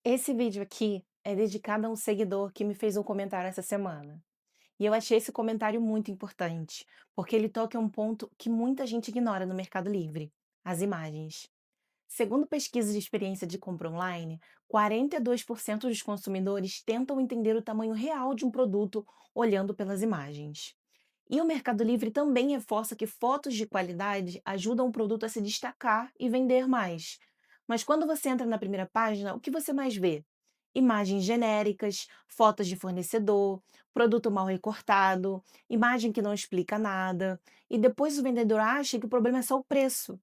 Esse vídeo aqui é dedicado a um seguidor que me fez um comentário essa semana. E eu achei esse comentário muito importante, porque ele toca em um ponto que muita gente ignora no Mercado Livre: as imagens. Segundo pesquisa de experiência de compra online, 42% dos consumidores tentam entender o tamanho real de um produto olhando pelas imagens. E o Mercado Livre também reforça que fotos de qualidade ajudam o produto a se destacar e vender mais. Mas quando você entra na primeira página, o que você mais vê? Imagens genéricas, fotos de fornecedor, produto mal recortado, imagem que não explica nada, e depois o vendedor acha que o problema é só o preço.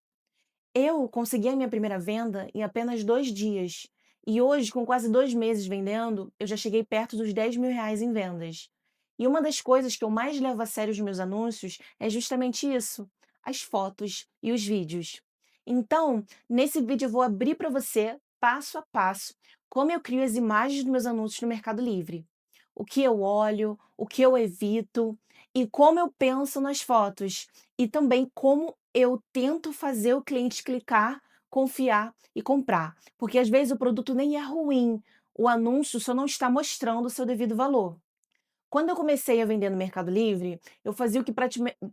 Eu consegui a minha primeira venda em apenas 2 dias. E hoje, com quase 2 meses vendendo, eu já cheguei perto dos R$ 10.000 em vendas. E uma das coisas que eu mais levo a sério os meus anúncios é justamente isso: as fotos e os vídeos. Então, nesse vídeo eu vou abrir para você, passo a passo, como eu crio as imagens dos meus anúncios no Mercado Livre. O que eu olho, o que eu evito e como eu penso nas fotos. E também como eu tento fazer o cliente clicar, confiar e comprar, porque às vezes o produto nem é ruim, o anúncio só não está mostrando o seu devido valor. Quando eu comecei a vender no Mercado Livre, eu fazia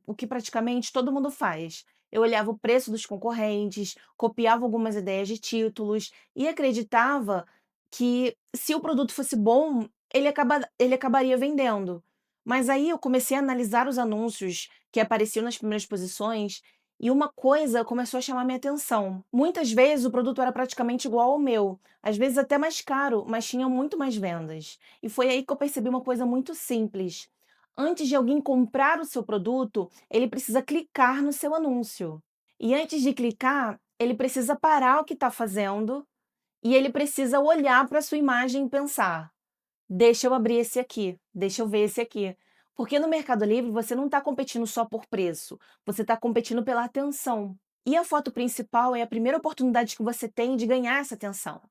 o que praticamente todo mundo faz. Eu olhava o preço dos concorrentes, copiava algumas ideias de títulos e acreditava que, se o produto fosse bom, ele acabaria vendendo. Mas aí eu comecei a analisar os anúncios que apareciam nas primeiras posições e uma coisa começou a chamar minha atenção. Muitas vezes o produto era praticamente igual ao meu, às vezes até mais caro, mas tinha muito mais vendas. E foi aí que eu percebi uma coisa muito simples: antes de alguém comprar o seu produto, ele precisa clicar no seu anúncio. E antes de clicar, ele precisa parar o que está fazendo e ele precisa olhar para a sua imagem e pensar: deixa eu abrir esse aqui, deixa eu ver esse aqui. Porque no Mercado Livre você não está competindo só por preço, você está competindo pela atenção. E a foto principal é a primeira oportunidade que você tem de ganhar essa atenção.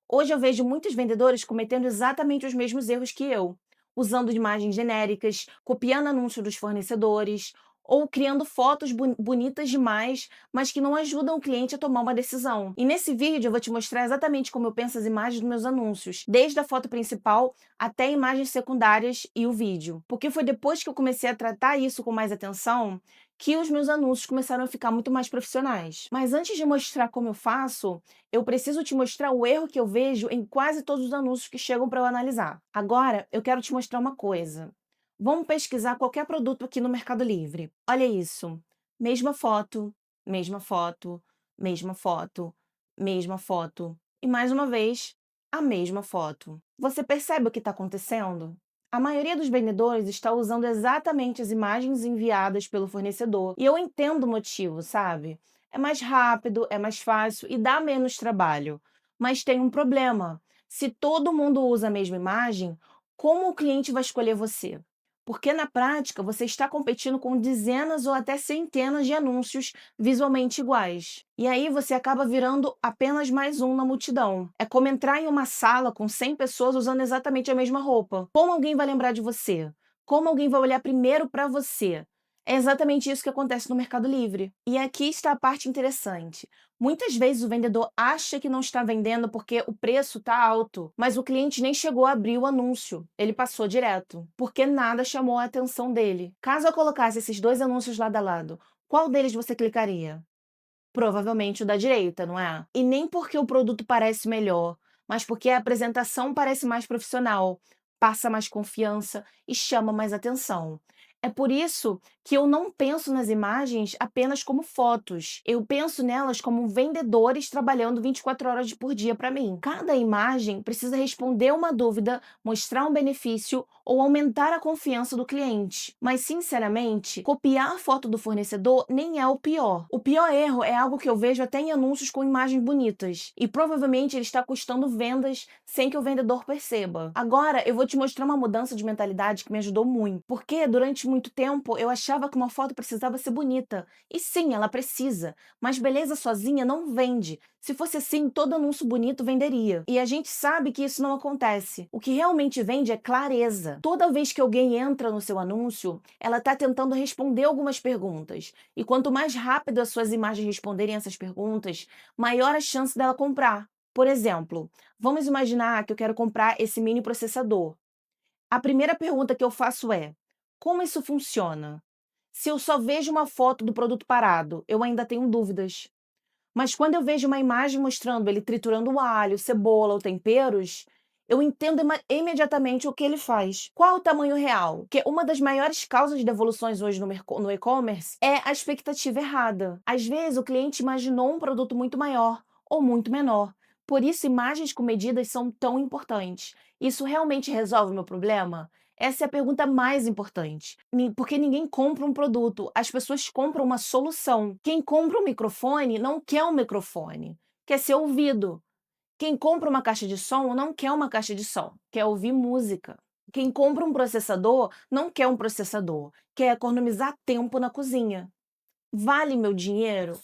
Hoje eu vejo muitos vendedores cometendo exatamente os mesmos erros que eu, usando imagens genéricas, copiando anúncios dos fornecedores ou criando fotos bonitas demais, mas que não ajudam o cliente a tomar uma decisão. E nesse vídeo eu vou te mostrar exatamente como eu penso as imagens dos meus anúncios, desde a foto principal até imagens secundárias e o vídeo. Porque foi depois que eu comecei a tratar isso com mais atenção que os meus anúncios começaram a ficar muito mais profissionais. Mas antes de mostrar como eu faço, eu preciso te mostrar o erro que eu vejo em quase todos os anúncios que chegam para eu analisar. Agora, eu quero te mostrar uma coisa. Vamos pesquisar qualquer produto aqui no Mercado Livre. Olha isso. Mesma foto, mesma foto, mesma foto, mesma foto. E mais uma vez, a mesma foto. Você percebe o que está acontecendo? A maioria dos vendedores está usando exatamente as imagens enviadas pelo fornecedor. E eu entendo o motivo, sabe? É mais rápido, é mais fácil e dá menos trabalho. Mas tem um problema: se todo mundo usa a mesma imagem, como o cliente vai escolher você? Porque na prática você está competindo com dezenas ou até centenas de anúncios visualmente iguais. E aí você acaba virando apenas mais um na multidão. É como entrar em uma sala com 100 pessoas usando exatamente a mesma roupa. Como alguém vai lembrar de você? Como alguém vai olhar primeiro para você? É exatamente isso que acontece no Mercado Livre. E aqui está a parte interessante. Muitas vezes o vendedor acha que não está vendendo porque o preço está alto, mas o cliente nem chegou a abrir o anúncio, ele passou direto, porque nada chamou a atenção dele. Caso eu colocasse esses dois anúncios lado a lado, qual deles você clicaria? Provavelmente o da direita, não é? E nem porque o produto parece melhor, mas porque a apresentação parece mais profissional, passa mais confiança e chama mais atenção. É por isso que eu não penso nas imagens apenas como fotos. Eu penso nelas como vendedores trabalhando 24 horas por dia para mim. Cada imagem precisa responder uma dúvida, mostrar um benefício ou aumentar a confiança do cliente. Mas, sinceramente, copiar a foto do fornecedor nem é o pior. O pior erro é algo que eu vejo até em anúncios com imagens bonitas. E provavelmente ele está custando vendas sem que o vendedor perceba. Agora, eu vou te mostrar uma mudança de mentalidade que me ajudou muito. Porque durante muito tempo eu achava que uma foto precisava ser bonita. E sim, ela precisa. Mas beleza sozinha não vende. Se fosse assim, todo anúncio bonito venderia. E a gente sabe que isso não acontece. O que realmente vende é clareza. Toda vez que alguém entra no seu anúncio, ela está tentando responder algumas perguntas. E quanto mais rápido as suas imagens responderem essas perguntas, maior a chance dela comprar. Por exemplo, vamos imaginar que eu quero comprar esse mini processador. A primeira pergunta que eu faço é: como isso funciona? Se eu só vejo uma foto do produto parado, eu ainda tenho dúvidas. Mas quando eu vejo uma imagem mostrando ele triturando o alho, cebola ou temperos, eu entendo imediatamente o que ele faz. Qual o tamanho real? Porque uma das maiores causas de devoluções hoje no e-commerce é a expectativa errada. Às vezes o cliente imaginou um produto muito maior ou muito menor. Por isso, imagens com medidas são tão importantes. Isso realmente resolve o meu problema? Essa é a pergunta mais importante, porque ninguém compra um produto, as pessoas compram uma solução. Quem compra um microfone não quer um microfone, quer ser ouvido. Quem compra uma caixa de som não quer uma caixa de som, quer ouvir música. Quem compra um processador não quer um processador, quer economizar tempo na cozinha. Vale meu dinheiro?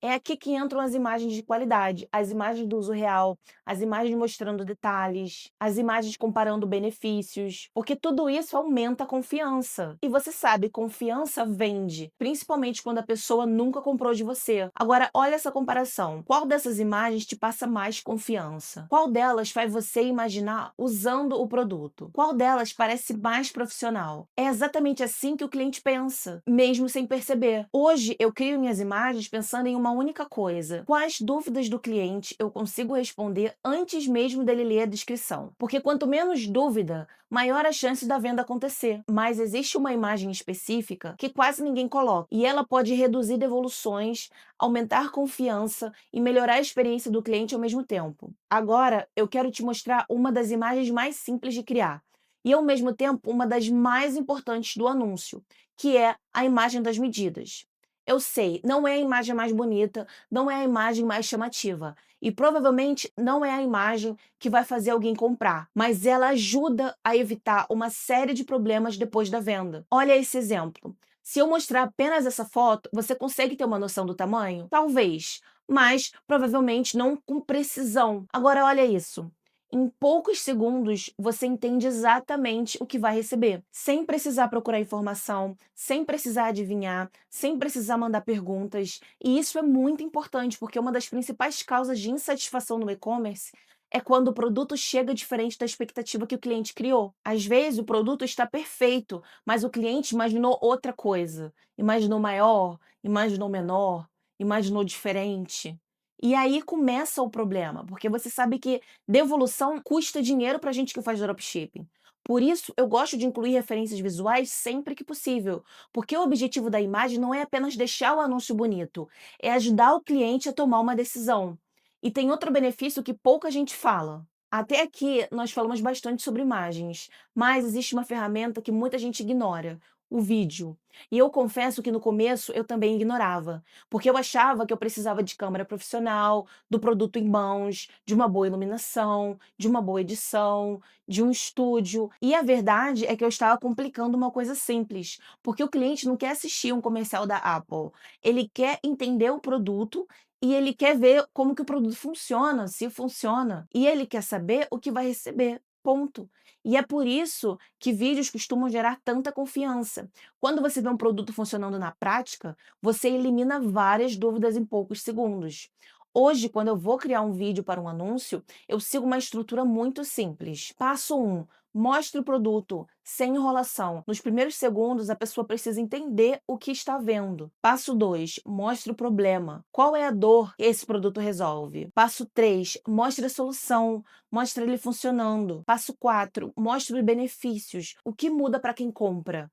É aqui que entram as imagens de qualidade, as imagens do uso real, as imagens mostrando detalhes, as imagens comparando benefícios, porque tudo isso aumenta a confiança. E você sabe, confiança vende, principalmente quando a pessoa nunca comprou de você. Agora, olha essa comparação. Qual dessas imagens te passa mais confiança? Qual delas faz você imaginar usando o produto? Qual delas parece mais profissional? É exatamente assim que o cliente pensa, mesmo sem perceber. Hoje, eu crio minhas imagens pensando em uma única coisa: quais dúvidas do cliente eu consigo responder antes mesmo dele ler a descrição? Porque quanto menos dúvida, maior a chance da venda acontecer. Mas existe uma imagem específica que quase ninguém coloca, e ela pode reduzir devoluções, aumentar confiança e melhorar a experiência do cliente ao mesmo tempo. Agora, eu quero te mostrar uma das imagens mais simples de criar e, ao mesmo tempo, uma das mais importantes do anúncio, que é a imagem das medidas. Eu sei, não é a imagem mais bonita, não é a imagem mais chamativa. E provavelmente não é a imagem que vai fazer alguém comprar, mas ela ajuda a evitar uma série de problemas depois da venda. Olha esse exemplo. Se eu mostrar apenas essa foto, você consegue ter uma noção do tamanho? Talvez, mas provavelmente não com precisão. Agora, olha isso. Em poucos segundos, você entende exatamente o que vai receber, sem precisar procurar informação, sem precisar adivinhar, sem precisar mandar perguntas. E isso é muito importante, porque uma das principais causas de insatisfação no e-commerce é quando o produto chega diferente da expectativa que o cliente criou. Às vezes, o produto está perfeito, mas o cliente imaginou outra coisa. Imaginou maior, imaginou menor, imaginou diferente. E aí começa o problema, porque você sabe que devolução custa dinheiro para a gente que faz dropshipping. Por isso, eu gosto de incluir referências visuais sempre que possível, porque o objetivo da imagem não é apenas deixar o anúncio bonito, é ajudar o cliente a tomar uma decisão. E tem outro benefício que pouca gente fala. Até aqui, nós falamos bastante sobre imagens, mas existe uma ferramenta que muita gente ignora: o vídeo. E eu confesso que no começo eu também ignorava, porque eu achava que eu precisava de câmera profissional, do produto em mãos, de uma boa iluminação, de uma boa edição, de um estúdio. E a verdade é que eu estava complicando uma coisa simples, porque o cliente não quer assistir um comercial da Apple, ele quer entender o produto e ele quer ver como que o produto funciona, se funciona, e ele quer saber o que vai receber. Ponto. E é por isso que vídeos costumam gerar tanta confiança. Quando você vê um produto funcionando na prática, você elimina várias dúvidas em poucos segundos. Hoje, quando eu vou criar um vídeo para um anúncio, eu sigo uma estrutura muito simples. Passo 1. Mostre o produto, sem enrolação. Nos primeiros segundos, a pessoa precisa entender o que está vendo. Passo 2. Mostre o problema. Qual é a dor que esse produto resolve? Passo 3. Mostre a solução. Mostre ele funcionando. Passo 4. Mostre os benefícios. O que muda para quem compra?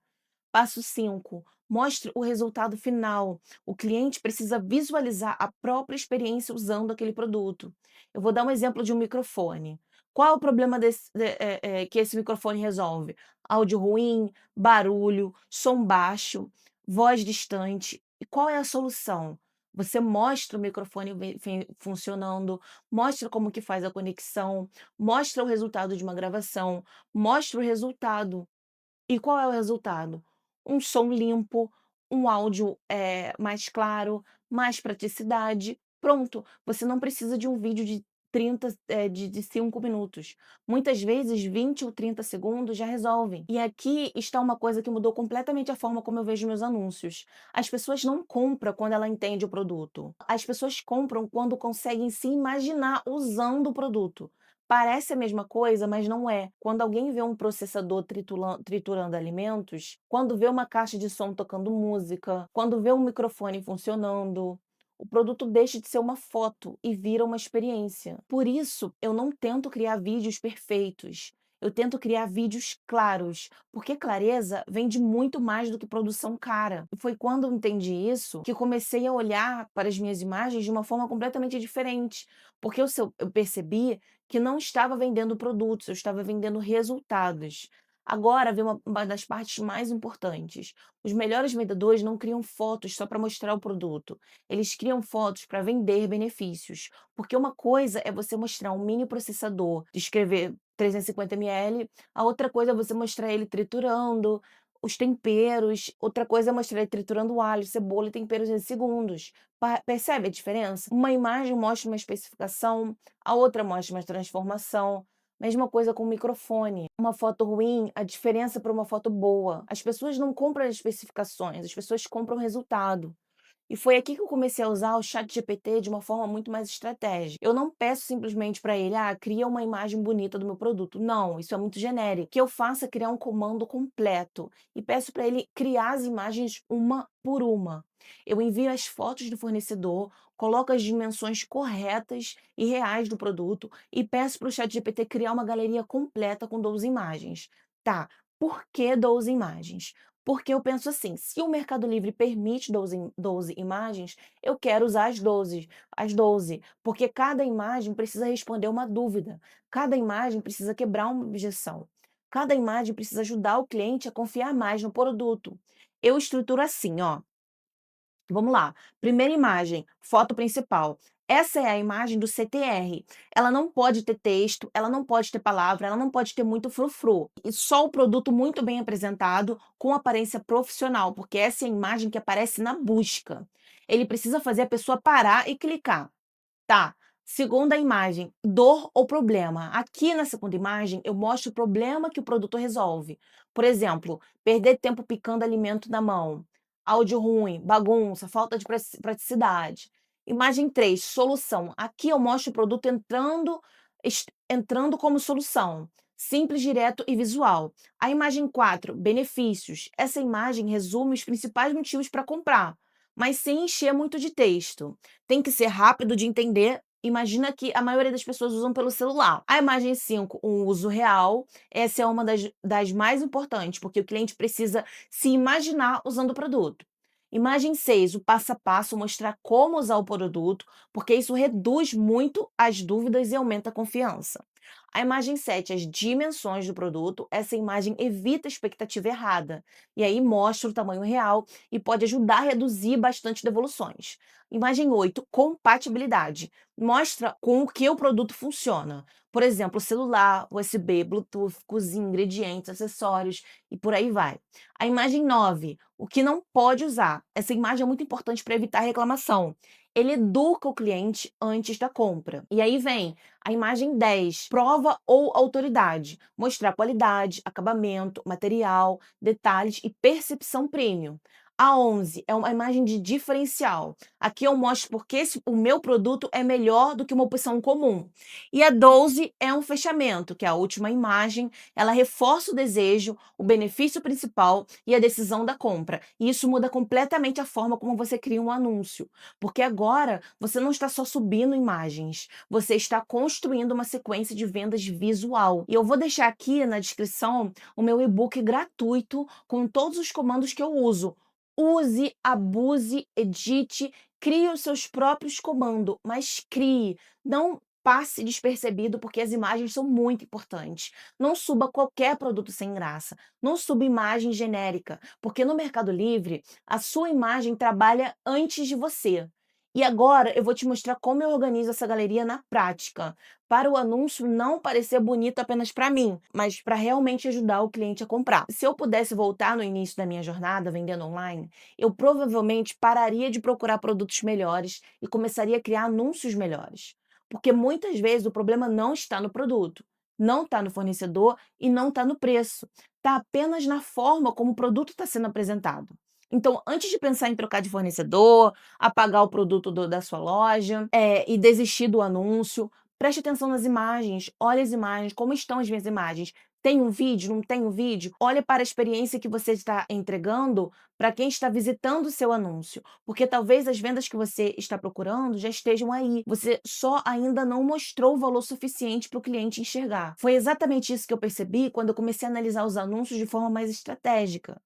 Passo 5. Mostre o resultado final. O cliente precisa visualizar a própria experiência usando aquele produto. Eu vou dar um exemplo de um microfone. Qual é o problema que esse microfone resolve? Áudio ruim, barulho, som baixo, voz distante. E qual é a solução? Você mostra o microfone funcionando, mostra como que faz a conexão, mostra o resultado de uma gravação, mostra o resultado. E qual é o resultado? Um som limpo, um áudio, mais claro, mais praticidade. Pronto, você não precisa de um vídeo de 30, de 5 minutos. Muitas vezes 20 ou 30 segundos já resolvem. E aqui está uma coisa que mudou completamente a forma como eu vejo meus anúncios. As pessoas não compram quando ela entende o produto. As pessoas compram quando conseguem se imaginar usando o produto. Parece a mesma coisa, mas não é. Quando alguém vê um processador triturando alimentos, quando vê uma caixa de som tocando música, quando vê um microfone funcionando, o produto deixa de ser uma foto e vira uma experiência. Por isso, eu não tento criar vídeos perfeitos. Eu tento criar vídeos claros, porque clareza vende muito mais do que produção cara. E foi quando eu entendi isso que comecei a olhar para as minhas imagens de uma forma completamente diferente, porque eu percebi que não estava vendendo produtos, eu estava vendendo resultados. Agora vem uma das partes mais importantes. Os melhores vendedores não criam fotos só para mostrar o produto. Eles criam fotos para vender benefícios. Porque uma coisa é você mostrar um mini processador, descrever 350 ml, a outra coisa é você mostrar ele triturando os temperos, outra coisa é mostrar ele triturando alho, cebola e temperos em segundos. Percebe a diferença? Uma imagem mostra uma especificação, a outra mostra uma transformação. Mesma coisa com o microfone. Uma foto ruim, a diferença para uma foto boa. As pessoas não compram as especificações, as pessoas compram o resultado. E foi aqui que eu comecei a usar o ChatGPT de uma forma muito mais estratégica. Eu não peço simplesmente para ele, cria uma imagem bonita do meu produto. Não, isso é muito genérico. O que eu faço é criar um comando completo e peço para ele criar as imagens uma por uma. Eu envio as fotos do fornecedor, coloco as dimensões corretas e reais do produto e peço para o ChatGPT criar uma galeria completa com 12 imagens. Tá, por que 12 imagens? Porque eu penso assim, se o Mercado Livre permite 12 imagens, eu quero usar as 12, porque cada imagem precisa responder uma dúvida, cada imagem precisa quebrar uma objeção, cada imagem precisa ajudar o cliente a confiar mais no produto. Eu estruturo assim, ó. Vamos lá. Primeira imagem, foto principal. Essa é a imagem do CTR. Ela não pode ter texto, ela não pode ter palavra, ela não pode ter muito frufru. E só o produto muito bem apresentado, com aparência profissional, porque essa é a imagem que aparece na busca. Ele precisa fazer a pessoa parar e clicar. Tá. Segunda imagem, dor ou problema. Aqui na segunda imagem, eu mostro o problema que o produto resolve. Por exemplo, perder tempo picando alimento na mão, áudio ruim, bagunça, falta de praticidade. Imagem 3, solução. Aqui eu mostro o produto entrando como solução. Simples, direto e visual. A imagem 4, benefícios. Essa imagem resume os principais motivos para comprar, mas sem encher muito de texto. Tem que ser rápido de entender. Imagina que a maioria das pessoas usam pelo celular. A imagem 5, um uso real. Essa é uma das mais importantes, porque o cliente precisa se imaginar usando o produto. Imagem 6, o passo a passo, mostrar como usar o produto, porque isso reduz muito as dúvidas e aumenta a confiança. A imagem 7, as dimensões do produto. Essa imagem evita a expectativa errada. E aí mostra o tamanho real e pode ajudar a reduzir bastante devoluções. Imagem 8, compatibilidade. Mostra com o que o produto funciona. Por exemplo, celular, USB, Bluetooth, cozinha, ingredientes, acessórios e por aí vai. A imagem 9, o que não pode usar. Essa imagem é muito importante para evitar reclamação. Ele educa o cliente antes da compra. E aí vem a imagem 10, prova ou autoridade. Mostrar qualidade, acabamento, material, detalhes e percepção premium. A 11 é uma imagem de diferencial. Aqui eu mostro porque o meu produto é melhor do que uma opção comum. E a 12 é um fechamento, que é a última imagem. Ela reforça o desejo, o benefício principal e a decisão da compra. E isso muda completamente a forma como você cria um anúncio. Porque agora você não está só subindo imagens, você está construindo uma sequência de vendas visual. E eu vou deixar aqui na descrição o meu e-book gratuito com todos os comandos que eu uso. Use, abuse, edite, crie os seus próprios comandos, mas crie. Não passe despercebido, porque as imagens são muito importantes. Não suba qualquer produto sem graça. Não suba imagem genérica, porque no Mercado Livre a sua imagem trabalha antes de você. E agora eu vou te mostrar como eu organizo essa galeria na prática, para o anúncio não parecer bonito apenas para mim, mas para realmente ajudar o cliente a comprar. Se eu pudesse voltar no início da minha jornada vendendo online, eu provavelmente pararia de procurar produtos melhores e começaria a criar anúncios melhores. Porque muitas vezes o problema não está no produto, não está no fornecedor e não está no preço. Está apenas na forma como o produto está sendo apresentado. Então, antes de pensar em trocar de fornecedor, apagar o produto da sua loja, e desistir do anúncio, preste atenção nas imagens, olhe as imagens, como estão as minhas imagens. Tem um vídeo, não tem um vídeo? Olha para a experiência que você está entregando para quem está visitando o seu anúncio, porque talvez as vendas que você está procurando já estejam aí. Você só ainda não mostrou o valor suficiente para o cliente enxergar. Foi exatamente isso que eu percebi quando eu comecei a analisar os anúncios de forma mais estratégica.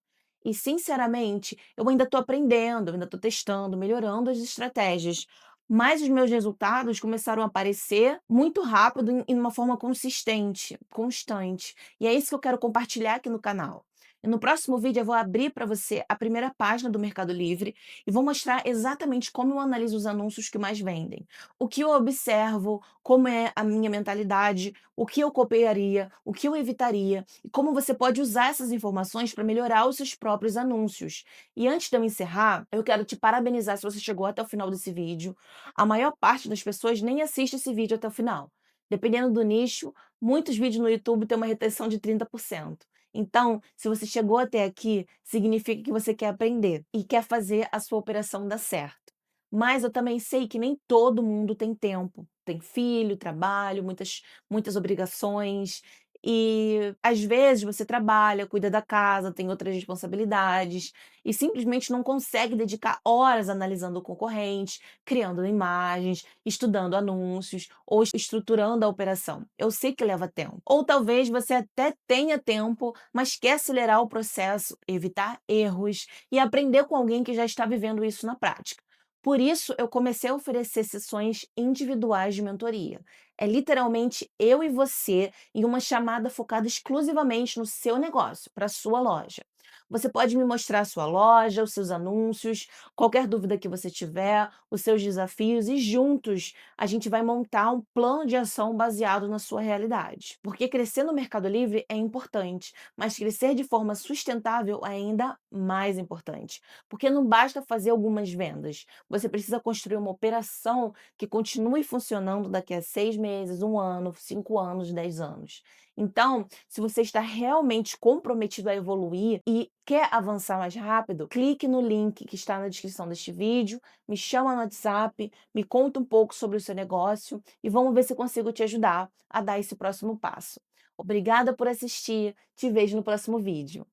E, sinceramente, eu ainda estou aprendendo, eu ainda estou testando, melhorando as estratégias. Mas os meus resultados começaram a aparecer muito rápido e de uma forma consistente, constante. E é isso que eu quero compartilhar aqui no canal. E no próximo vídeo eu vou abrir para você a primeira página do Mercado Livre e vou mostrar exatamente como eu analiso os anúncios que mais vendem, o que eu observo, como é a minha mentalidade, o que eu copiaria, o que eu evitaria e como você pode usar essas informações para melhorar os seus próprios anúncios. E antes de eu encerrar, eu quero te parabenizar se você chegou até o final desse vídeo. A maior parte das pessoas nem assiste esse vídeo até o final. Dependendo do nicho, muitos vídeos no YouTube têm uma retenção de 30%. Então, se você chegou até aqui, significa que você quer aprender e quer fazer a sua operação dar certo. Mas eu também sei que nem todo mundo tem tempo. Tem filho, trabalho, muitas obrigações. E às vezes você trabalha, cuida da casa, tem outras responsabilidades e simplesmente não consegue dedicar horas analisando o concorrente, criando imagens, estudando anúncios ou estruturando a operação. Eu sei que leva tempo. Ou talvez você até tenha tempo, mas quer acelerar o processo, evitar erros e aprender com alguém que já está vivendo isso na prática. Por isso, eu comecei a oferecer sessões individuais de mentoria. É literalmente eu e você em uma chamada focada exclusivamente no seu negócio, para a sua loja. Você pode me mostrar a sua loja, os seus anúncios, qualquer dúvida que você tiver, os seus desafios e juntos a gente vai montar um plano de ação baseado na sua realidade. Porque crescer no Mercado Livre é importante, mas crescer de forma sustentável é ainda mais importante. Porque não basta fazer algumas vendas, você precisa construir uma operação que continue funcionando daqui a 6 meses, um ano, 5 anos, 10 anos. Então, se você está realmente comprometido a evoluir e quer avançar mais rápido, clique no link que está na descrição deste vídeo, me chama no WhatsApp, me conta um pouco sobre o seu negócio e vamos ver se eu consigo te ajudar a dar esse próximo passo. Obrigada por assistir, te vejo no próximo vídeo.